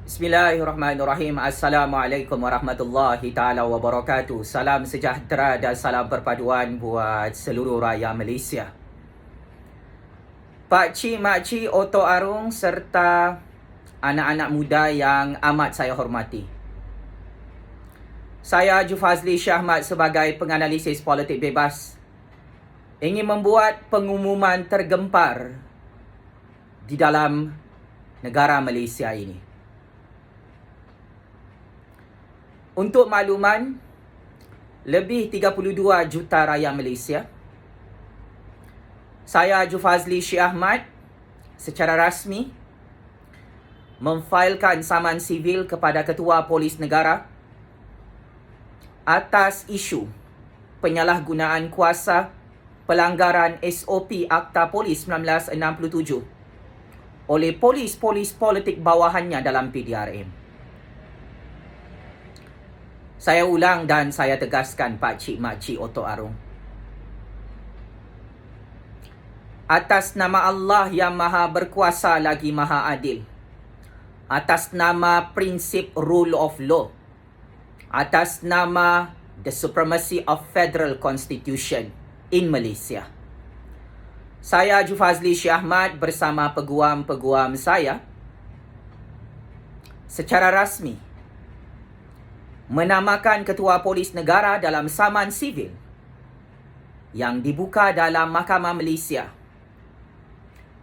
Bismillahirrahmanirrahim. Assalamualaikum warahmatullahi ta'ala wabarakatuh. Salam sejahtera dan salam perpaduan buat seluruh rakyat Malaysia. Pak Cik, Mak Cik, Oto Arung serta anak-anak muda yang amat saya hormati. Saya Jufazli Syahmat sebagai penganalisis politik bebas ingin membuat pengumuman tergempar di dalam negara Malaysia ini. Untuk makluman, lebih 32 juta rakyat Malaysia, saya Jufazli Syahmat secara rasmi memfailkan saman sivil kepada Ketua Polis Negara atas isu penyalahgunaan kuasa pelanggaran SOP Akta Polis 1967 oleh polis-polis politik bawahannya dalam PDRM. Saya ulang dan saya tegaskan, Pak Cik, Mak Cik, Oto Arung. Atas nama Allah yang Maha Berkuasa lagi Maha Adil, atas nama prinsip rule of law, atas nama the supremacy of Federal Constitution in Malaysia, saya Jufazli Syahmat bersama peguam-peguam saya secara rasmi menamakan Ketua Polis Negara dalam saman sivil yang dibuka dalam Mahkamah Malaysia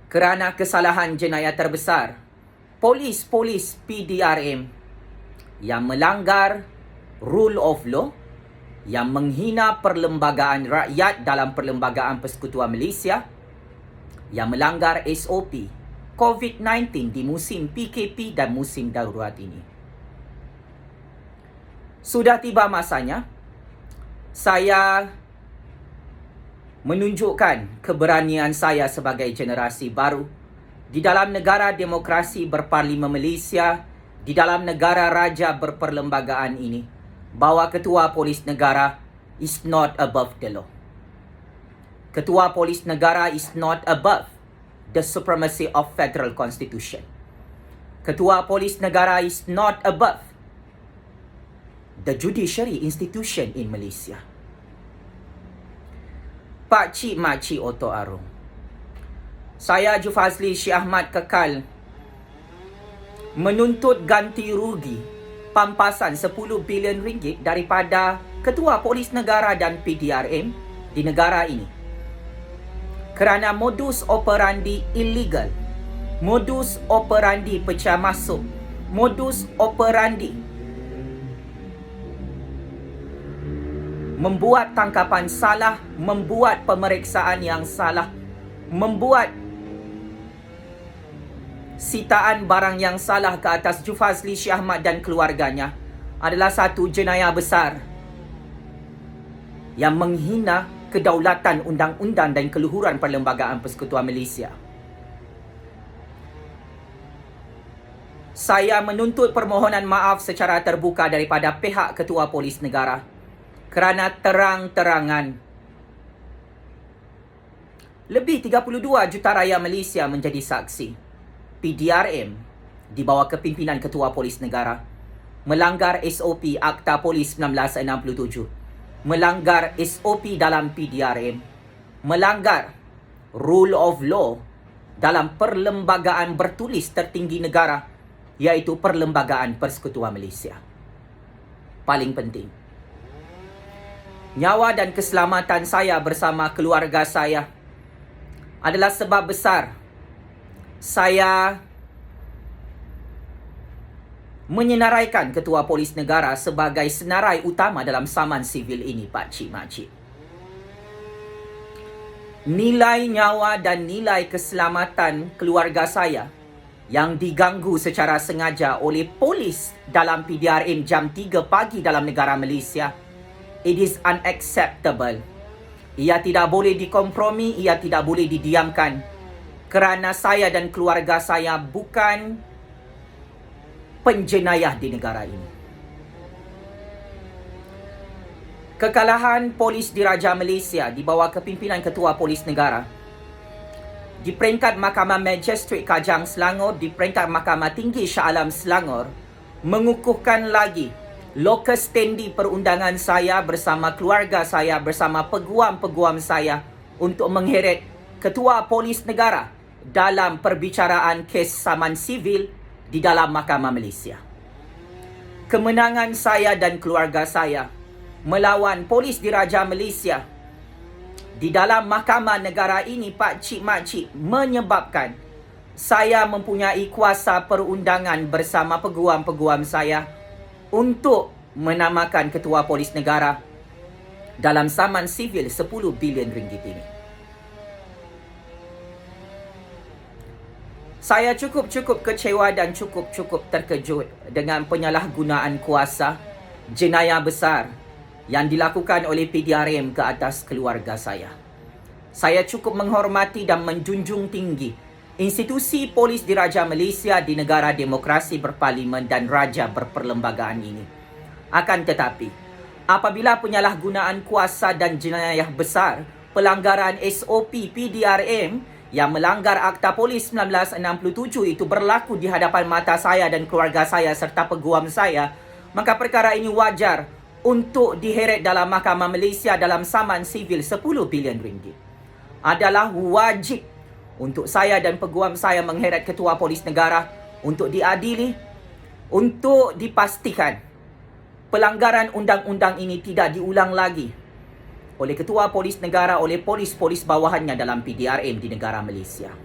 kerana kesalahan jenayah terbesar polis-polis PDRM yang melanggar rule of law, yang menghina perlembagaan rakyat dalam Perlembagaan Persekutuan Malaysia, yang melanggar SOP COVID-19 di musim PKP dan musim darurat ini. Sudah tiba masanya saya menunjukkan keberanian saya sebagai generasi baru di dalam negara demokrasi berparlimen Malaysia, di dalam negara raja berperlembagaan ini, bahawa Ketua Polis Negara is not above the law. Ketua Polis Negara is not above the supremacy of Federal Constitution. Ketua Polis Negara is not above the judiciary institution in Malaysia. Pak Cik, Mak Cik, Oto Arung, saya Jufazli Syahmat kekal menuntut ganti rugi pampasan 10 bilion ringgit daripada Ketua Polis Negara dan PDRM di negara ini kerana modus operandi illegal, modus operandi pecah masuk, modus operandi membuat tangkapan salah, membuat pemeriksaan yang salah, membuat sitaan barang yang salah ke atas Jufazli Syahmat dan keluarganya adalah satu jenayah besar yang menghina kedaulatan undang-undang dan keluhuran Perlembagaan Persekutuan Malaysia. Saya menuntut permohonan maaf secara terbuka daripada pihak Ketua Polis Negara kerana terang-terangan lebih 32 juta rakyat Malaysia menjadi saksi. PDRM di bawah kepimpinan Ketua Polis Negara melanggar SOP Akta Polis 1967, melanggar SOP dalam PDRM, melanggar rule of law dalam perlembagaan bertulis tertinggi negara, iaitu Perlembagaan Persekutuan Malaysia. Paling penting, nyawa dan keselamatan saya bersama keluarga saya adalah sebab besar saya menyenaraikan Ketua Polis Negara sebagai senarai utama dalam saman sivil ini, Pak Cik, Mak Cik. Nilai nyawa dan nilai keselamatan keluarga saya yang diganggu secara sengaja oleh polis dalam PDRM jam 3 pagi dalam negara Malaysia, it is unacceptable. Ia tidak boleh dikompromi, ia tidak boleh didiamkan kerana saya dan keluarga saya bukan penjenayah di negara ini. Kekalahan polis diraja Malaysia di bawah kepimpinan Ketua Polis Negara di peringkat Mahkamah Magistrat Kajang Selangor, di peringkat Mahkamah Tinggi Shah Alam Selangor, mengukuhkan lagi locus standi perundangan saya bersama keluarga saya, bersama peguam-peguam saya untuk mengheret Ketua Polis Negara dalam perbicaraan kes saman sivil di dalam Mahkamah Malaysia. Kemenangan saya dan keluarga saya melawan Polis Diraja Malaysia di dalam mahkamah negara ini, Pak Cik Mak Cik, menyebabkan saya mempunyai kuasa perundangan bersama peguam-peguam saya untuk menamakan Ketua Polis Negara dalam saman sivil 10 bilion ringgit ini. Saya cukup kecewa dan cukup terkejut dengan penyalahgunaan kuasa jenayah besar yang dilakukan oleh PDRM ke atas keluarga saya. Saya cukup menghormati dan menjunjung tinggi institusi Polis Diraja Malaysia di negara demokrasi berparlimen dan raja berperlembagaan ini. Akan tetapi, apabila penyalahgunaan kuasa dan jenayah besar, pelanggaran SOP PDRM yang melanggar Akta Polis 1967 itu berlaku di hadapan mata saya dan keluarga saya serta peguam saya, maka perkara ini wajar untuk diheret dalam Mahkamah Malaysia dalam saman sivil 10 bilion ringgit. Adalah wajib untuk saya dan peguam saya mengheret Ketua Polis Negara untuk diadili, untuk dipastikan pelanggaran undang-undang ini tidak diulang lagi oleh Ketua Polis Negara, oleh polis-polis bawahannya dalam PDRM di negara Malaysia.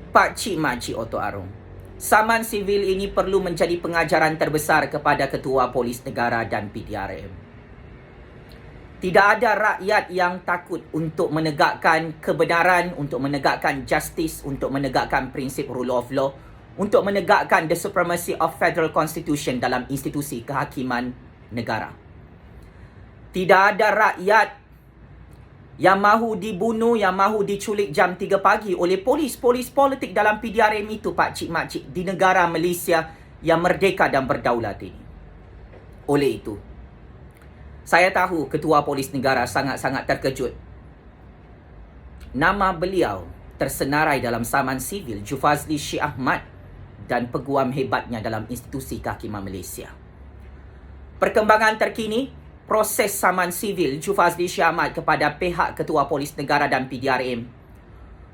Pak Cik Mak Cik Oto Arong, saman sivil ini perlu menjadi pengajaran terbesar kepada Ketua Polis Negara dan PDRM. Tidak ada rakyat yang takut untuk menegakkan kebenaran, untuk menegakkan justice, untuk menegakkan prinsip rule of law, untuk menegakkan the supremacy of federal constitution dalam institusi kehakiman negara. Tidak ada rakyat yang mahu dibunuh, yang mahu diculik jam 3 pagi oleh polis-polis politik dalam PDRM itu, Pak Cik Mak Cik, di negara Malaysia yang merdeka dan berdaulat ini. Oleh itu, saya tahu Ketua Polis Negara sangat-sangat terkejut. Nama beliau tersenarai dalam saman sivil Jufazli Syekh Ahmad dan peguam hebatnya dalam institusi kehakiman Malaysia. Perkembangan terkini, proses saman sivil Jufazli Syekh Ahmad kepada pihak Ketua Polis Negara dan PDRM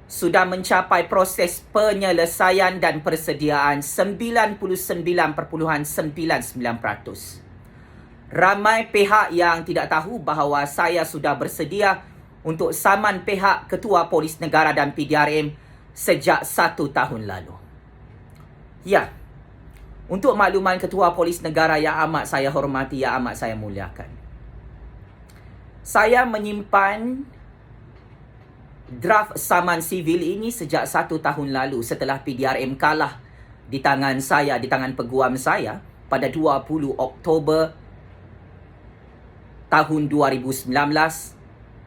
sudah mencapai proses penyelesaian dan persediaan 99.99%. Ramai pihak yang tidak tahu bahawa saya sudah bersedia untuk saman pihak Ketua Polis Negara dan PDRM sejak 1 tahun lalu. Ya, untuk makluman Ketua Polis Negara yang amat saya hormati, yang amat saya muliakan, saya menyimpan draft saman sivil ini sejak 1 tahun lalu setelah PDRM kalah di tangan saya, di tangan peguam saya pada 20 Oktober tahun 2019,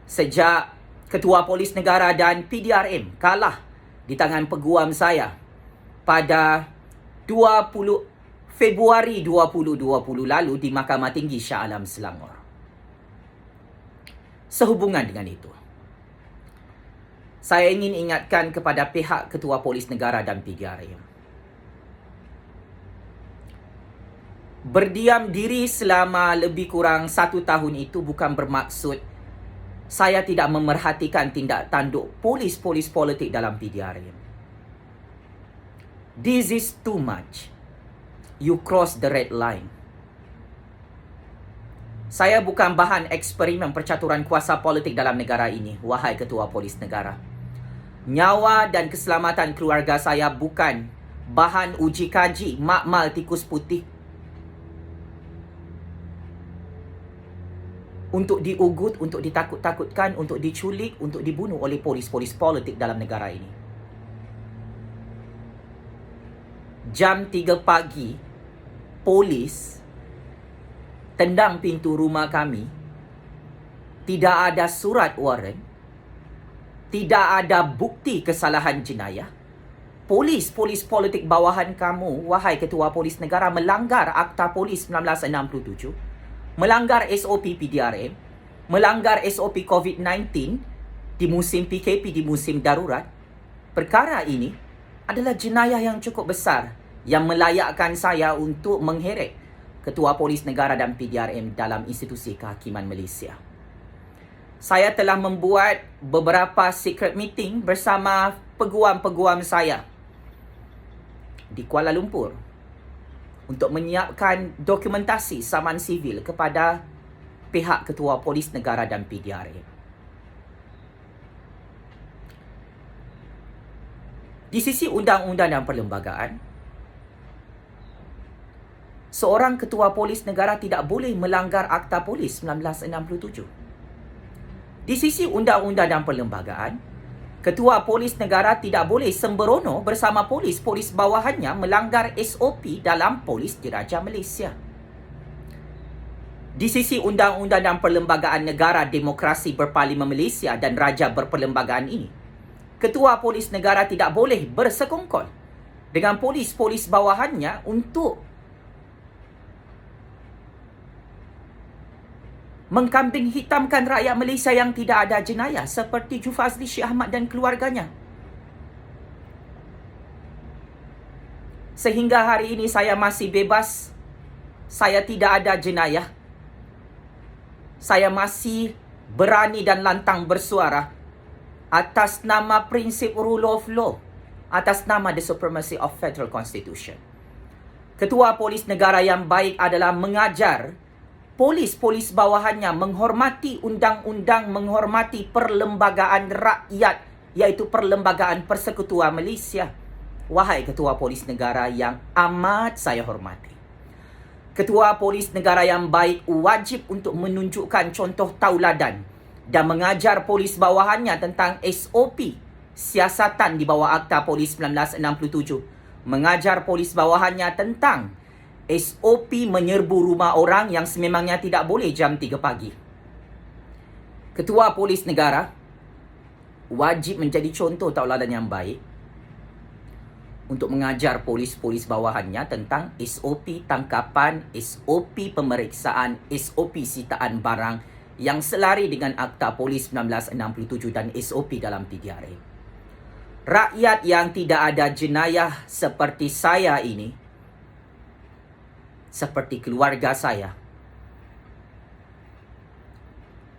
sejak Ketua Polis Negara dan PDRM kalah di tangan peguam saya pada 20 Februari 2020 lalu di Mahkamah Tinggi Shah Alam Selangor. Sehubungan dengan itu, saya ingin ingatkan kepada pihak Ketua Polis Negara dan PDRM, berdiam diri selama lebih kurang 1 tahun itu bukan bermaksud saya tidak memerhatikan tindak tanduk polis-polis politik dalam PDRM. This is too much. You cross the red line. Saya bukan bahan eksperimen percaturan kuasa politik dalam negara ini, wahai Ketua Polis Negara. Nyawa dan keselamatan keluarga saya bukan bahan uji kaji makmal tikus putih untuk diugut, untuk ditakut-takutkan, untuk diculik, untuk dibunuh oleh polis-polis politik dalam negara ini. Jam 3 pagi, polis tendang pintu rumah kami. Tidak ada surat warrant, tidak ada bukti kesalahan jenayah. Polis-polis politik bawahan kamu, wahai Ketua Polis Negara, melanggar Akta Polis 1967, melanggar SOP PDRM, melanggar SOP COVID-19 di musim PKP, di musim darurat. Perkara ini adalah jenayah yang cukup besar yang melayakkan saya untuk mengheret Ketua Polis Negara dan PDRM dalam institusi kehakiman Malaysia. Saya telah membuat beberapa secret meeting bersama peguam-peguam saya di Kuala Lumpur untuk menyiapkan dokumentasi saman sivil kepada pihak Ketua Polis Negara dan PDRM. Di sisi undang-undang dan perlembagaan, seorang Ketua Polis Negara tidak boleh melanggar Akta Polis 1967. Di sisi undang-undang dan perlembagaan, Ketua Polis Negara tidak boleh sembrono bersama polis-polis bawahannya melanggar SOP dalam Polis Diraja Malaysia. Di sisi undang-undang dan perlembagaan negara demokrasi berparlimen Malaysia dan Raja berperlembagaan ini, Ketua Polis Negara tidak boleh bersekongkol dengan polis-polis bawahannya untuk mengkambing hitamkan rakyat Malaysia yang tidak ada jenayah seperti Jufazli Syed Ahmad dan keluarganya. Sehingga hari ini saya masih bebas. Saya tidak ada jenayah. Saya masih berani dan lantang bersuara atas nama prinsip rule of law, atas nama the supremacy of Federal Constitution. Ketua Polis Negara yang baik adalah mengajar polis-polis bawahannya menghormati undang-undang, menghormati perlembagaan rakyat, iaitu Perlembagaan Persekutuan Malaysia. Wahai Ketua Polis Negara yang amat saya hormati, Ketua Polis Negara yang baik wajib untuk menunjukkan contoh tauladan dan mengajar polis bawahannya tentang SOP, siasatan di bawah Akta Polis 1967. Mengajar polis bawahannya tentang SOP menyerbu rumah orang yang sememangnya tidak boleh jam 3 pagi. Ketua Polis Negara wajib menjadi contoh tauladan yang baik untuk mengajar polis-polis bawahannya tentang SOP tangkapan, SOP pemeriksaan, SOP sitaan barang yang selari dengan Akta Polis 1967 dan SOP dalam PDRM. Rakyat yang tidak ada jenayah seperti saya ini, seperti keluarga saya,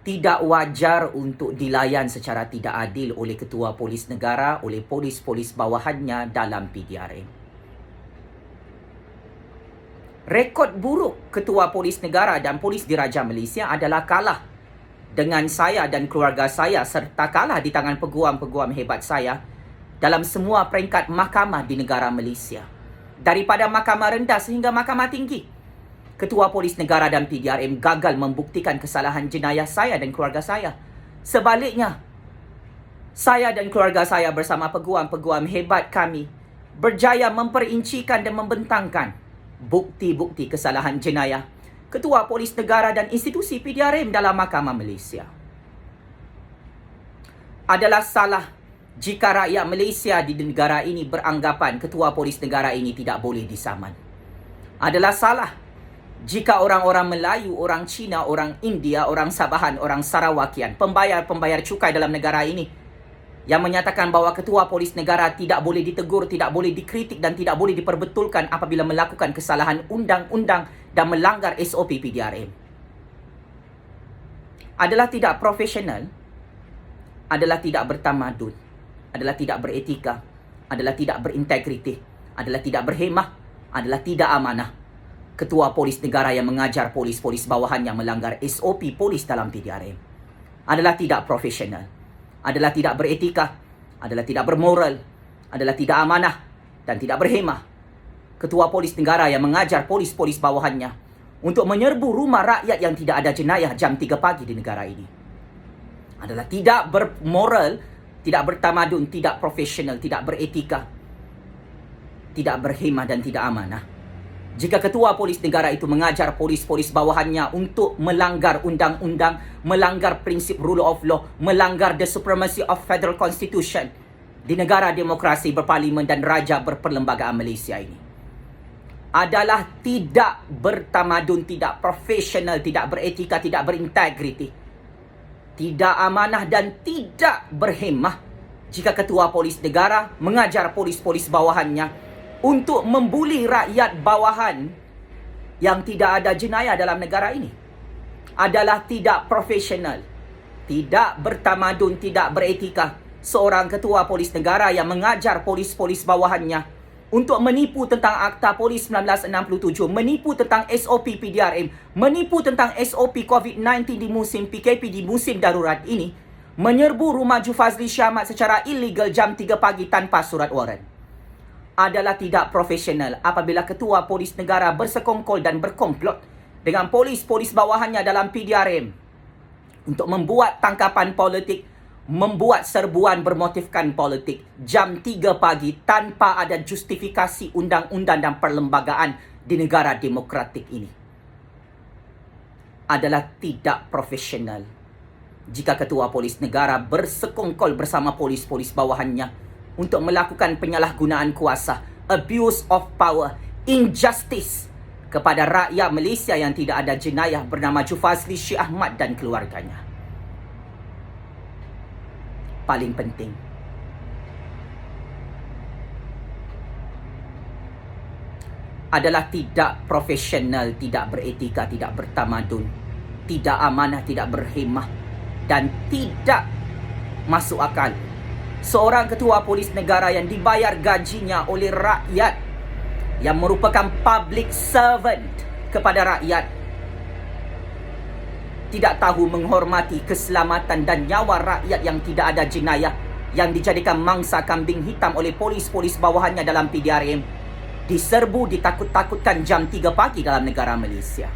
tidak wajar untuk dilayan secara tidak adil oleh Ketua Polis Negara, oleh polis-polis bawahannya dalam PDRM. Rekod buruk Ketua Polis Negara dan Polis Diraja Malaysia adalah kalah dengan saya dan keluarga saya serta kalah di tangan peguam-peguam hebat saya dalam semua peringkat mahkamah di negara Malaysia. Daripada mahkamah rendah sehingga mahkamah tinggi, Ketua Polis Negara dan PDRM gagal membuktikan kesalahan jenayah saya dan keluarga saya. Sebaliknya, saya dan keluarga saya bersama peguam-peguam hebat kami berjaya memperincikan dan membentangkan bukti-bukti kesalahan jenayah Ketua Polis Negara dan institusi PDRM dalam Mahkamah Malaysia. Adalah salah jika rakyat Malaysia di negara ini beranggapan Ketua Polis Negara ini tidak boleh disaman. Adalah salah jika orang-orang Melayu, orang Cina, orang India, orang Sabahan, orang Sarawakian, pembayar-pembayar cukai dalam negara ini yang menyatakan bahawa Ketua Polis Negara tidak boleh ditegur, tidak boleh dikritik dan tidak boleh diperbetulkan apabila melakukan kesalahan undang-undang dan melanggar SOP PDRM. Adalah tidak profesional, adalah tidak bertamadun, adalah tidak beretika, adalah tidak berintegriti, adalah tidak berhemah, adalah tidak amanah. Ketua Polis Negara yang mengajar polis-polis bawahan yang melanggar SOP polis dalam PDRM adalah tidak profesional, adalah tidak beretika, adalah tidak bermoral, adalah tidak amanah dan tidak berhemah. Ketua Polis Negara yang mengajar polis-polis bawahannya untuk menyerbu rumah rakyat yang tidak ada jenayah jam 3 pagi di negara ini adalah tidak bermoral, tidak bertamadun, tidak profesional, tidak beretika, tidak berhemah dan tidak amanah. Jika Ketua Polis Negara itu mengajar polis-polis bawahannya untuk melanggar undang-undang, melanggar prinsip rule of law, melanggar the supremacy of Federal Constitution di negara demokrasi berparlimen dan raja berperlembagaan Malaysia ini, adalah tidak bertamadun, tidak profesional, tidak beretika, tidak berintegriti. tidak amanah dan tidak berhemah jika ketua polis negara mengajar polis-polis bawahannya untuk membuli rakyat bawahan yang tidak ada jenayah dalam negara ini. Adalah tidak profesional, tidak bertamadun, tidak beretika seorang ketua polis negara yang mengajar polis-polis bawahannya untuk menipu tentang Akta Polis 1967, menipu tentang SOP PDRM, menipu tentang SOP COVID-19 di musim PKP, di musim darurat ini, menyerbu rumah Jufazli Shah Ahmad secara ilegal jam 3 pagi tanpa surat waran. Adalah tidak profesional apabila ketua polis negara bersekongkol dan berkomplot dengan polis-polis bawahannya dalam PDRM untuk membuat tangkapan politik, membuat serbuan bermotifkan politik jam 3 pagi tanpa ada justifikasi undang-undang dan perlembagaan di negara demokratik ini. Adalah tidak profesional jika ketua polis negara bersekongkol bersama polis-polis bawahannya untuk melakukan penyalahgunaan kuasa, abuse of power, injustice kepada rakyat Malaysia yang tidak ada jenayah bernama Jufazli Shah Ahmad dan keluarganya. Paling penting, adalah tidak profesional, tidak beretika, tidak bertamadun, tidak amanah, tidak berhemah, dan tidak masuk akal seorang ketua polis negara yang dibayar gajinya oleh rakyat, yang merupakan public servant kepada rakyat, tidak tahu menghormati keselamatan dan nyawa rakyat yang tidak ada jenayah, yang dijadikan mangsa kambing hitam oleh polis-polis bawahannya dalam PDRM, diserbu, ditakut-takutkan jam 3 pagi dalam negara Malaysia.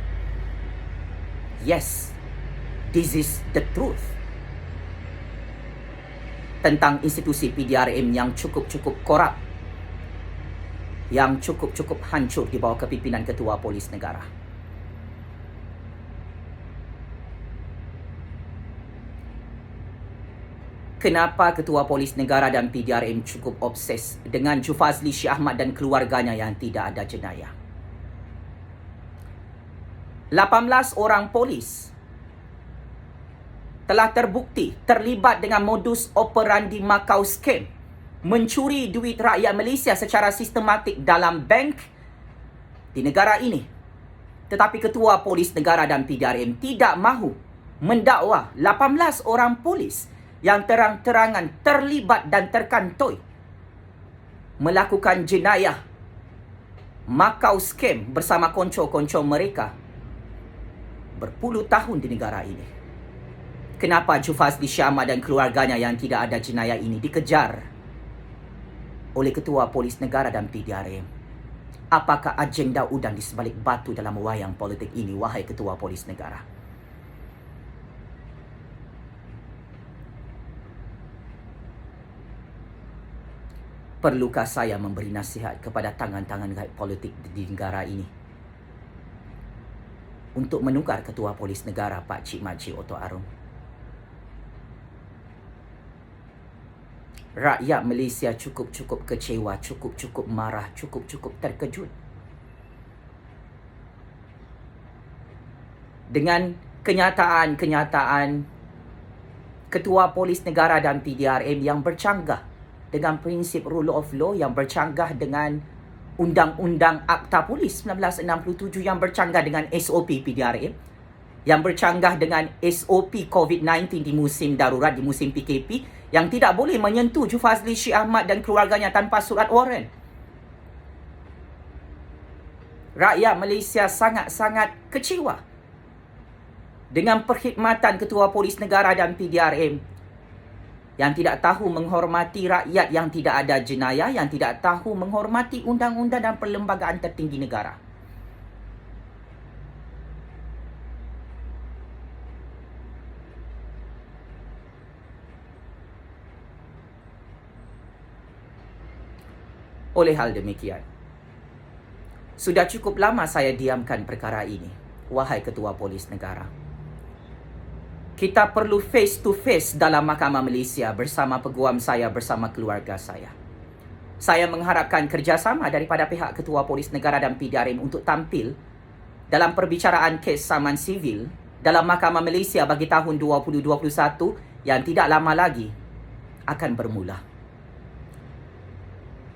Yes, this is the truth tentang institusi PDRM yang cukup-cukup korup, yang cukup-cukup hancur di bawah kepimpinan ketua polis negara. Kenapa ketua polis negara dan PDRM cukup obses dengan Jufazli Shah Ahmad dan keluarganya yang tidak ada jenayah? 18 orang polis telah terbukti terlibat dengan modus operandi Macau scam, mencuri duit rakyat Malaysia secara sistematik dalam bank di negara ini. Tetapi ketua polis negara dan PDRM tidak mahu mendakwa 18 orang polis yang terang-terangan terlibat dan terkantoi melakukan jenayah Macau scam bersama konco-konco mereka berpuluh tahun di negara ini. Kenapa Jufazli Shah Ahmad dan keluarganya yang tidak ada jenayah ini dikejar oleh ketua polis negara dan PDRM? Apakah agenda udang di sebalik batu dalam wayang politik ini, wahai ketua polis negara? Perlukah saya memberi nasihat kepada tangan-tangan gaib politik di negara ini untuk menukar ketua polis negara Pak Cik Makcik Oto Arum? Rakyat Malaysia cukup-cukup kecewa, cukup-cukup marah, cukup-cukup terkejut dengan kenyataan-kenyataan ketua polis negara dan PDRM yang bercanggah dengan prinsip rule of law, yang bercanggah dengan Undang-Undang Akta Polis 1967, yang bercanggah dengan SOP PDRM, yang bercanggah dengan SOP COVID-19 di musim darurat, di musim PKP, yang tidak boleh menyentuh Jufazli Shah Ahmad dan keluarganya tanpa surat waran. Rakyat Malaysia sangat-sangat kecewa dengan perkhidmatan ketua polis negara dan PDRM yang tidak tahu menghormati rakyat yang tidak ada jenayah, yang tidak tahu menghormati undang-undang dan perlembagaan tertinggi negara. Oleh hal demikian, sudah cukup lama saya diamkan perkara ini, wahai ketua polis negara. Kita perlu face to face dalam Mahkamah Malaysia bersama peguam saya, bersama keluarga saya. Saya mengharapkan kerjasama daripada pihak ketua polis negara dan PDRM untuk tampil dalam perbicaraan kes saman sivil dalam Mahkamah Malaysia bagi tahun 2021 yang tidak lama lagi akan bermula.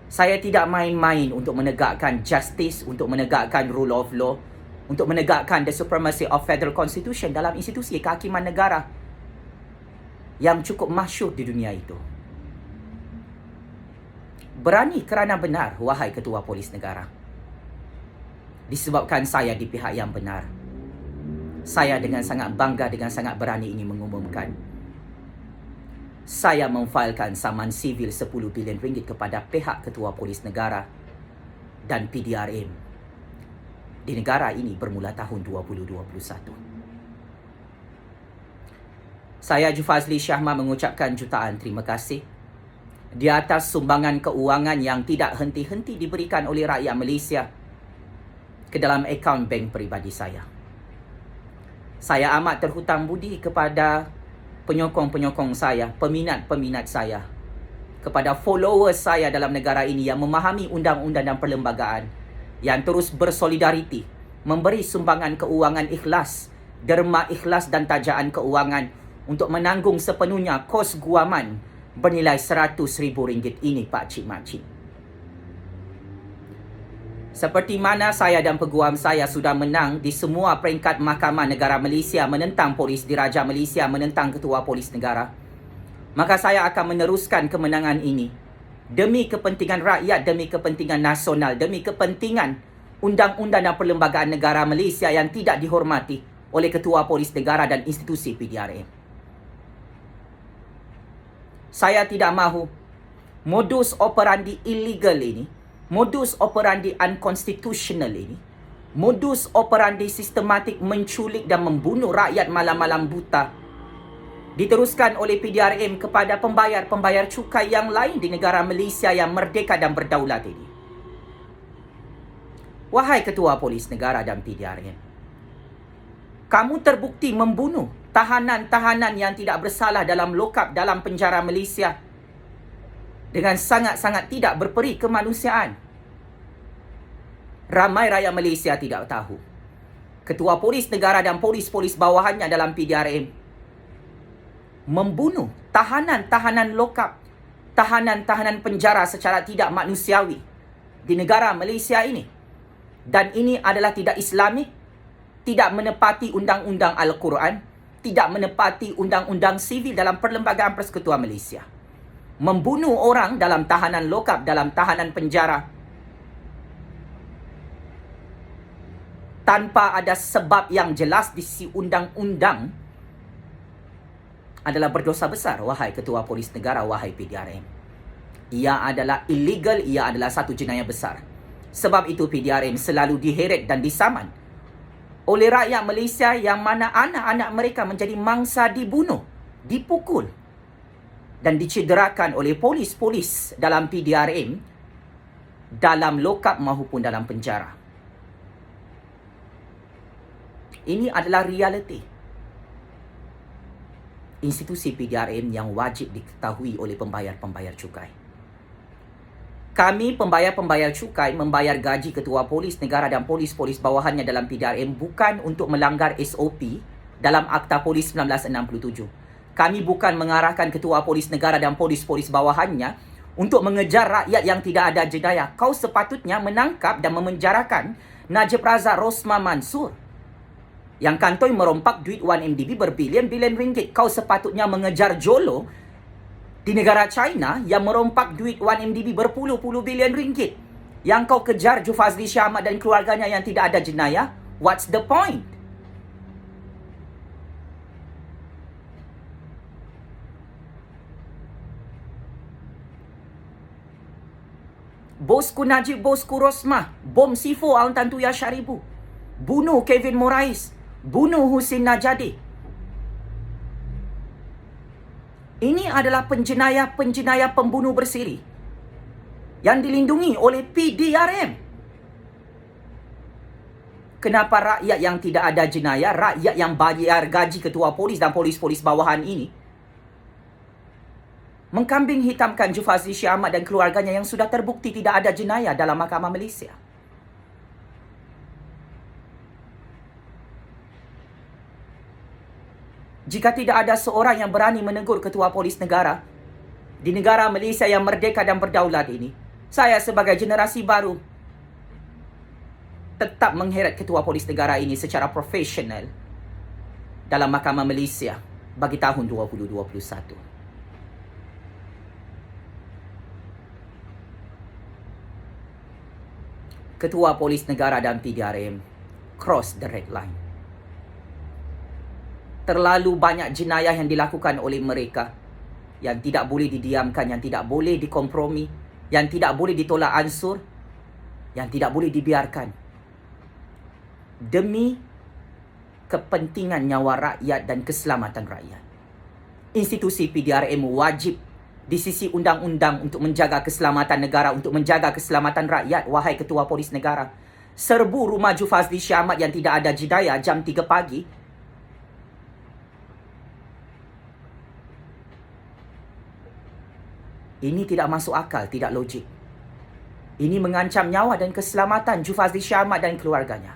Saya tidak main-main untuk menegakkan justice, untuk menegakkan rule of law, untuk menegakkan the supremacy of federal constitution dalam institusi kehakiman negara yang cukup masyhur di dunia itu. Berani kerana benar, wahai Ketua Polis Negara. Disebabkan saya di pihak yang benar. Saya dengan sangat bangga, dengan sangat berani ini mengumumkan. Saya memfailkan saman sivil 10 bilion ringgit kepada pihak Ketua Polis Negara dan PDRM di negara ini bermula tahun 2021. Saya Jufazli Syahma mengucapkan jutaan terima kasih di atas sumbangan keuangan yang tidak henti-henti diberikan oleh rakyat Malaysia ke dalam akaun bank peribadi saya. Saya amat terhutang budi kepada penyokong-penyokong saya, peminat-peminat saya, kepada followers saya dalam negara ini yang memahami undang-undang dan perlembagaan, yang terus bersolidariti, memberi sumbangan keuangan ikhlas, derma ikhlas dan tajaan keuangan untuk menanggung sepenuhnya kos guaman bernilai RM100,000 ini, Pak Cik Makcik. Seperti mana saya dan peguam saya sudah menang di semua peringkat Mahkamah Negara Malaysia menentang Polis Diraja Malaysia, menentang Ketua Polis Negara, maka saya akan meneruskan kemenangan ini demi kepentingan rakyat, demi kepentingan nasional, demi kepentingan undang-undang dan perlembagaan negara Malaysia yang tidak dihormati oleh Ketua Polis Negara dan institusi PDRM. Saya tidak mahu modus operandi illegal ini, modus operandi unconstitutional ini, modus operandi sistematik menculik dan membunuh rakyat malam-malam buta diteruskan oleh PDRM kepada pembayar-pembayar cukai yang lain di negara Malaysia yang merdeka dan berdaulat ini. Wahai Ketua Polis Negara dan PDRM, kamu terbukti membunuh tahanan-tahanan yang tidak bersalah dalam lokap, dalam penjara Malaysia dengan sangat-sangat tidak berperi kemanusiaan. Ramai rakyat Malaysia tidak tahu Ketua Polis Negara dan polis-polis bawahannya dalam PDRM membunuh tahanan-tahanan lokap, tahanan-tahanan penjara secara tidak manusiawi di negara Malaysia ini. Dan ini adalah tidak Islamik, tidak menepati undang-undang Al-Quran, tidak menepati undang-undang sivil dalam Perlembagaan Persekutuan Malaysia. Membunuh orang dalam tahanan lokap, dalam tahanan penjara tanpa ada sebab yang jelas di sisi undang-undang adalah berdosa besar, wahai Ketua Polis Negara, wahai PDRM. Ia adalah illegal, ia adalah satu jenayah besar. Sebab itu PDRM selalu diheret dan disaman oleh rakyat Malaysia yang mana anak-anak mereka menjadi mangsa dibunuh, dipukul dan dicederakan oleh polis-polis dalam PDRM, dalam lokap maupun dalam penjara. Ini adalah realiti institusi PDRM yang wajib diketahui oleh pembayar-pembayar cukai. Kami pembayar-pembayar cukai membayar gaji Ketua Polis Negara dan polis-polis bawahannya dalam PDRM bukan untuk melanggar SOP dalam Akta Polis 1967. Kami bukan mengarahkan Ketua Polis Negara dan polis-polis bawahannya untuk mengejar rakyat yang tidak ada jenayah. Kau sepatutnya menangkap dan memenjarakan Najib Razak Rosma Mansur yang kantoi merompak duit 1MDB berbilion-bilion ringgit. Kau sepatutnya mengejar Jolo di negara China yang merompak duit 1MDB berpuluh-puluh bilion ringgit. Yang kau kejar Jufazli Syahma dan keluarganya yang tidak ada jenayah. What's the point? Bosku Najib, bosku Rosmah, bom Sifo Al-Tantuya Syaribu, bunuh Kevin Morais, bunuh Husin Najadi. Ini adalah penjenayah-penjenayah pembunuh bersiri yang dilindungi oleh PDRM. Kenapa rakyat yang tidak ada jenayah, rakyat yang bayar gaji Ketua Polis dan polis-polis bawahan ini mengkambing hitamkan Jufazli Syahma dan keluarganya yang sudah terbukti tidak ada jenayah dalam Mahkamah Malaysia? Jika tidak ada seorang yang berani menegur ketua polis negara di negara Malaysia yang merdeka dan berdaulat ini, saya sebagai generasi baru tetap mengheret ketua polis negara ini secara profesional dalam Mahkamah Malaysia bagi tahun 2021. Ketua Polis Negara dan PDRM cross the red line. Terlalu banyak jenayah yang dilakukan oleh mereka yang tidak boleh didiamkan, yang tidak boleh dikompromi, yang tidak boleh ditolak ansur, yang tidak boleh dibiarkan. Demi kepentingan nyawa rakyat dan keselamatan rakyat. Institusi PDRM wajib di sisi undang-undang untuk menjaga keselamatan negara, untuk menjaga keselamatan rakyat. Wahai Ketua Polis Negara, serbu rumah Jufazli Syahmat yang tidak ada jenayah jam 3 pagi. Ini tidak masuk akal, tidak logik. Ini mengancam nyawa dan keselamatan Jufazli Syahmat dan keluarganya.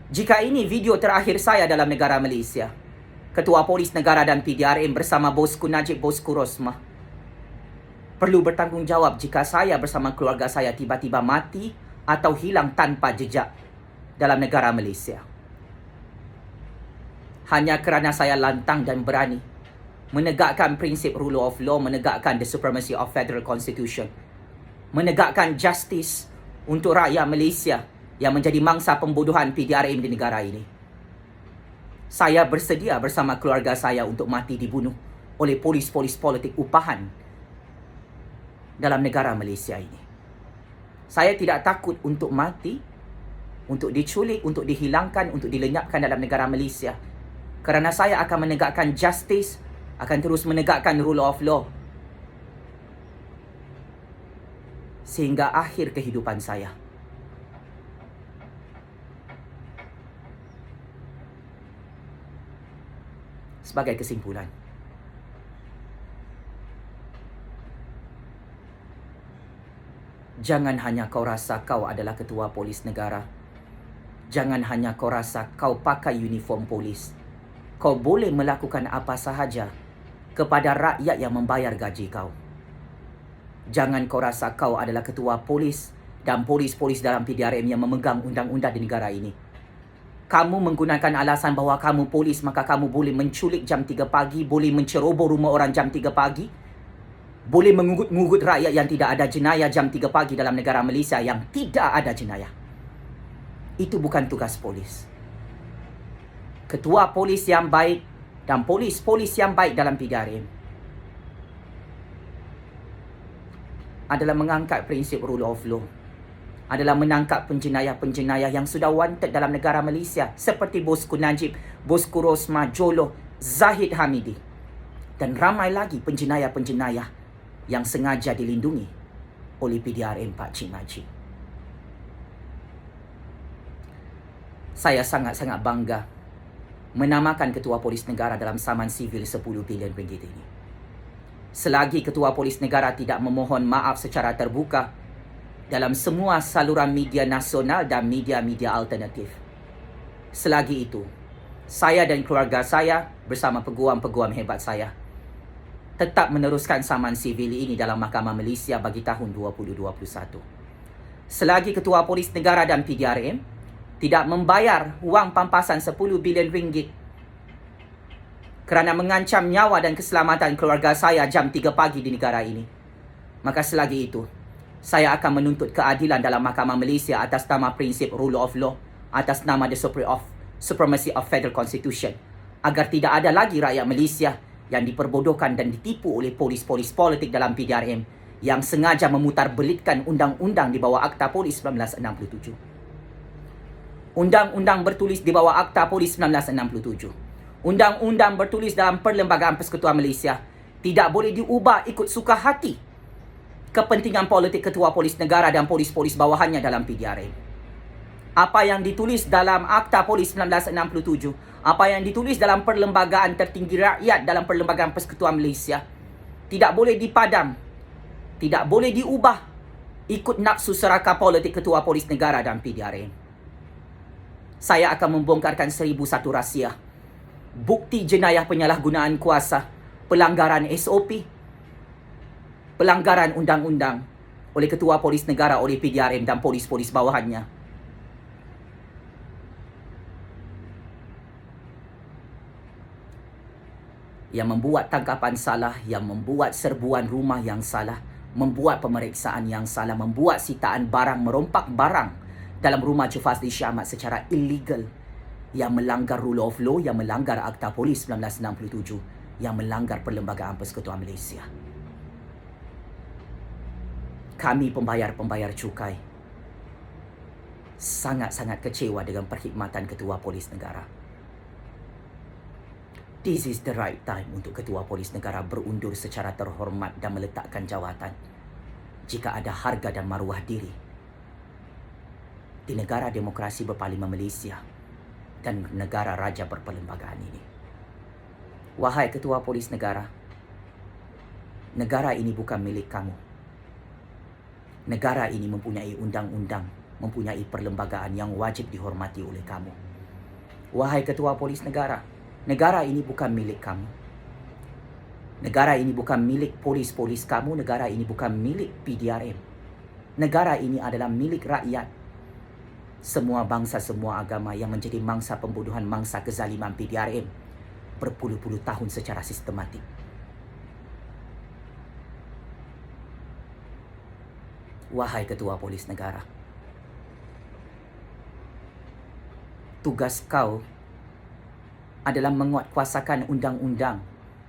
Jika ini video terakhir saya dalam negara Malaysia, Ketua Polis Negara dan PDRM bersama bosku Najib, bosku Rosmah, perlu bertanggungjawab jika saya bersama keluarga saya tiba-tiba mati atau hilang tanpa jejak dalam negara Malaysia. Hanya kerana saya lantang dan berani menegakkan prinsip rule of law, menegakkan the supremacy of federal constitution, menegakkan justice untuk rakyat Malaysia yang menjadi mangsa pembunuhan PDRM di negara ini. Saya bersedia bersama keluarga saya untuk mati dibunuh oleh polis-polis politik upahan dalam negara Malaysia ini. Saya tidak takut untuk mati, untuk diculik, untuk dihilangkan, untuk dilenyapkan dalam negara Malaysia. Kerana saya akan menegakkan justice, akan terus menegakkan rule of law sehingga akhir kehidupan saya. Sebagai kesimpulan, jangan hanya kau rasa kau adalah ketua polis negara. Jangan hanya kau rasa kau pakai uniform polis. Kau boleh melakukan apa sahaja kepada rakyat yang membayar gaji kau. Jangan kau rasa kau adalah ketua polis dan polis-polis dalam PDRM yang memegang undang-undang di negara ini. Kamu menggunakan alasan bahawa kamu polis, maka kamu boleh menculik jam 3 pagi, boleh menceroboh rumah orang jam 3 pagi, boleh mengugut-ngugut rakyat yang tidak ada jenayah jam 3 pagi dalam negara Malaysia yang tidak ada jenayah. Itu bukan tugas polis. Ketua polis yang baik dan polis-polis yang baik dalam PDRM adalah mengangkat prinsip rule of law, adalah menangkap penjenayah-penjenayah yang sudah wanted dalam negara Malaysia seperti bosku Najib, bosku Rosmah, Jolo, Zahid Hamidi dan ramai lagi penjenayah-penjenayah yang sengaja dilindungi oleh PDRM Pak Cik Majid. Saya sangat-sangat bangga menamakan Ketua Polis Negara dalam saman sivil 10 bilion ringgit ini. Selagi Ketua Polis Negara tidak memohon maaf secara terbuka dalam semua saluran media nasional dan media-media alternatif, selagi itu, saya dan keluarga saya bersama peguam-peguam hebat saya tetap meneruskan saman sivil ini dalam Mahkamah Malaysia bagi tahun 2021. Selagi Ketua Polis Negara dan PDRM tidak membayar wang pampasan 10 bilion ringgit kerana mengancam nyawa dan keselamatan keluarga saya jam 3 pagi di negara ini, maka selagi itu, saya akan menuntut keadilan dalam Mahkamah Malaysia atas nama prinsip rule of law, atas nama the supremacy of federal constitution, agar tidak ada lagi rakyat Malaysia yang diperbodohkan dan ditipu oleh polis-polis politik dalam PDRM yang sengaja memutarbelitkan undang-undang di bawah Akta Polis 1967. Undang-undang bertulis di bawah Akta Polis 1967. Undang-undang bertulis dalam Perlembagaan Persekutuan Malaysia tidak boleh diubah ikut suka hati kepentingan politik Ketua Polis Negara dan polis-polis bawahannya dalam PDRM. Apa yang ditulis dalam Akta Polis 1967, apa yang ditulis dalam Perlembagaan Tertinggi Rakyat dalam Perlembagaan Persekutuan Malaysia, tidak boleh dipadam, tidak boleh diubah ikut nafsu seraka politik Ketua Polis Negara dan PDRM. Saya akan membongkarkan 1001 rahsia bukti jenayah penyalahgunaan kuasa, pelanggaran SOP, pelanggaran undang-undang oleh Ketua Polis Negara, oleh PDRM dan polis-polis bawahannya. Yang membuat tangkapan salah, yang membuat serbuan rumah yang salah, membuat pemeriksaan yang salah, membuat sitaan barang, merompak barang dalam rumah Ju Fazli Shah Ahmad secara illegal, yang melanggar rule of law, yang melanggar Akta Polis 1967, yang melanggar Perlembagaan Persekutuan Malaysia. Kami pembayar-pembayar cukai sangat-sangat kecewa dengan perkhidmatan Ketua Polis Negara. This is the right time untuk Ketua Polis Negara berundur secara terhormat dan meletakkan jawatan jika ada harga dan maruah diri di negara demokrasi berparlimen Malaysia dan negara raja berperlembagaan ini. Wahai Ketua Polis Negara, negara ini bukan milik kamu. Negara ini mempunyai undang-undang, mempunyai perlembagaan yang wajib dihormati oleh kamu. Wahai Ketua Polis Negara, negara ini bukan milik kamu. Negara ini bukan milik polis-polis kamu. Negara ini bukan milik PDRM. Negara ini adalah milik rakyat. Semua bangsa, semua agama yang menjadi mangsa pembunuhan, mangsa kezaliman PDRM berpuluh-puluh tahun secara sistematik. Wahai Ketua Polis Negara, tugas kau adalah menguatkuasakan undang-undang,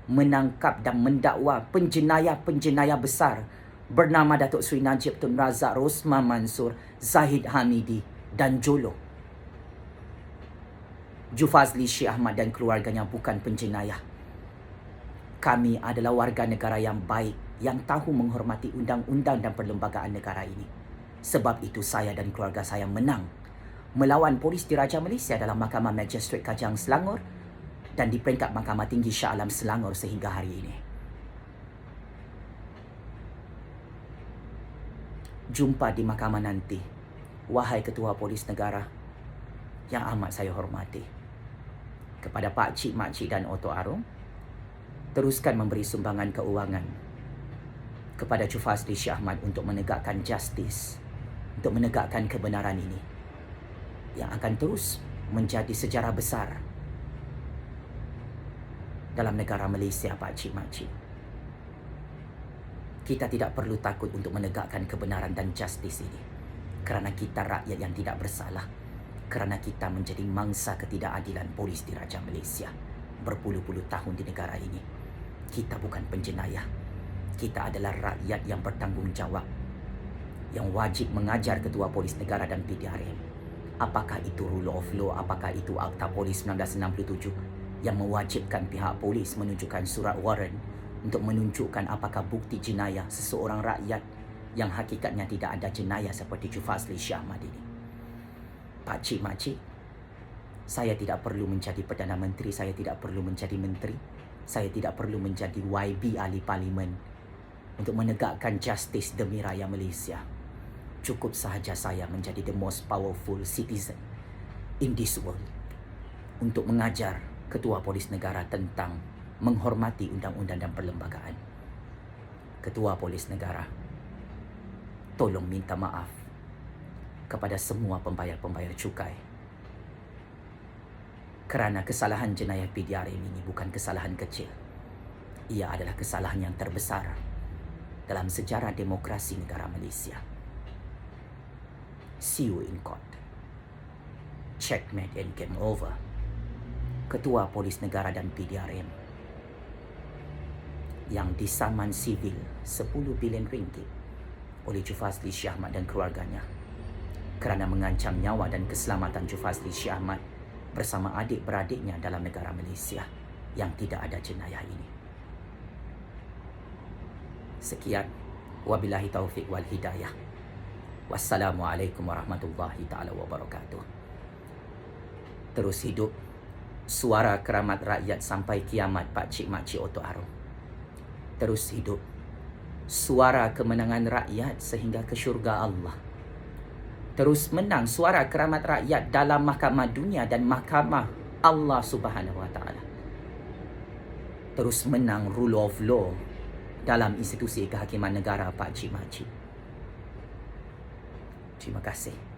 menangkap dan mendakwa penjenayah-penjenayah besar bernama Datuk Seri Najib Tun Razak, Rosman Mansor, Zahid Hamidi dan Jolo. Ju Fazli Shah Ahmad dan keluarganya bukan penjenayah. Kami adalah warga negara yang baik, yang tahu menghormati undang-undang dan perlembagaan negara ini. Sebab itu saya dan keluarga saya menang melawan polis diraja Malaysia dalam Mahkamah Magistrate Kajang Selangor dan di peringkat Mahkamah Tinggi Shah Alam Selangor sehingga hari ini. Jumpa di mahkamah nanti, wahai Ketua Polis Negara yang amat saya hormati. Kepada Pak Cik, Mak Cik dan Oto Arong, teruskan memberi sumbangan keuangan kepada Ju Fazli Shah Ahmad untuk menegakkan justice, untuk menegakkan kebenaran ini yang akan terus menjadi sejarah besar dalam negara Malaysia, Pak Cik, Mak Cik. Kita tidak perlu takut untuk menegakkan kebenaran dan justice ini kerana kita rakyat yang tidak bersalah, kerana kita menjadi mangsa ketidakadilan polis diraja Malaysia berpuluh-puluh tahun di negara ini. Kita bukan penjenayah. Kita adalah rakyat yang bertanggungjawab, yang wajib mengajar Ketua Polis Negara dan PDRM. Apakah itu rule of law, apakah itu Akta Polis 1967 yang mewajibkan pihak polis menunjukkan surat warrant untuk menunjukkan apakah bukti jenayah seseorang rakyat yang hakikatnya tidak ada jenayah seperti Ju Fazli Shah Ahmad ini. Pak Cik, Mak Cik, saya tidak perlu menjadi Perdana Menteri, saya tidak perlu menjadi menteri, saya tidak perlu menjadi YB ahli parlimen untuk menegakkan justice demi rakyat Malaysia. Cukup sahaja saya menjadi the most powerful citizen in this world untuk mengajar Ketua Polis Negara tentang menghormati undang-undang dan perlembagaan. Ketua Polis Negara, tolong minta maaf kepada semua pembayar-pembayar cukai kerana kesalahan jenayah PDRM ini bukan kesalahan kecil. Ia adalah kesalahan yang terbesar dalam sejarah demokrasi negara Malaysia. See you in court. Checkmate and game over. Ketua Polis Negara dan PDRM yang disaman sivil 10 bilion ringgit oleh Ju Fazli Shah Ahmad dan keluarganya kerana mengancam nyawa dan keselamatan Ju Fazli Shah Ahmad bersama adik-beradiknya dalam negara Malaysia yang tidak ada jenayah ini. Sekian, wabillahi taufik wal hidayah. Wassalamualaikum warahmatullahi taala wabarakatuh. Terus hidup suara keramat rakyat sampai kiamat, Pak Cik, Mak Cik, Oto Arong. Terus hidup suara kemenangan rakyat sehingga ke syurga Allah. Terus menang suara keramat rakyat dalam mahkamah dunia dan mahkamah Allah Subhanahu Wa Taala. terus menang rule of law dalam institusi kehakiman negara Pak Cik Makcik. Terima kasih.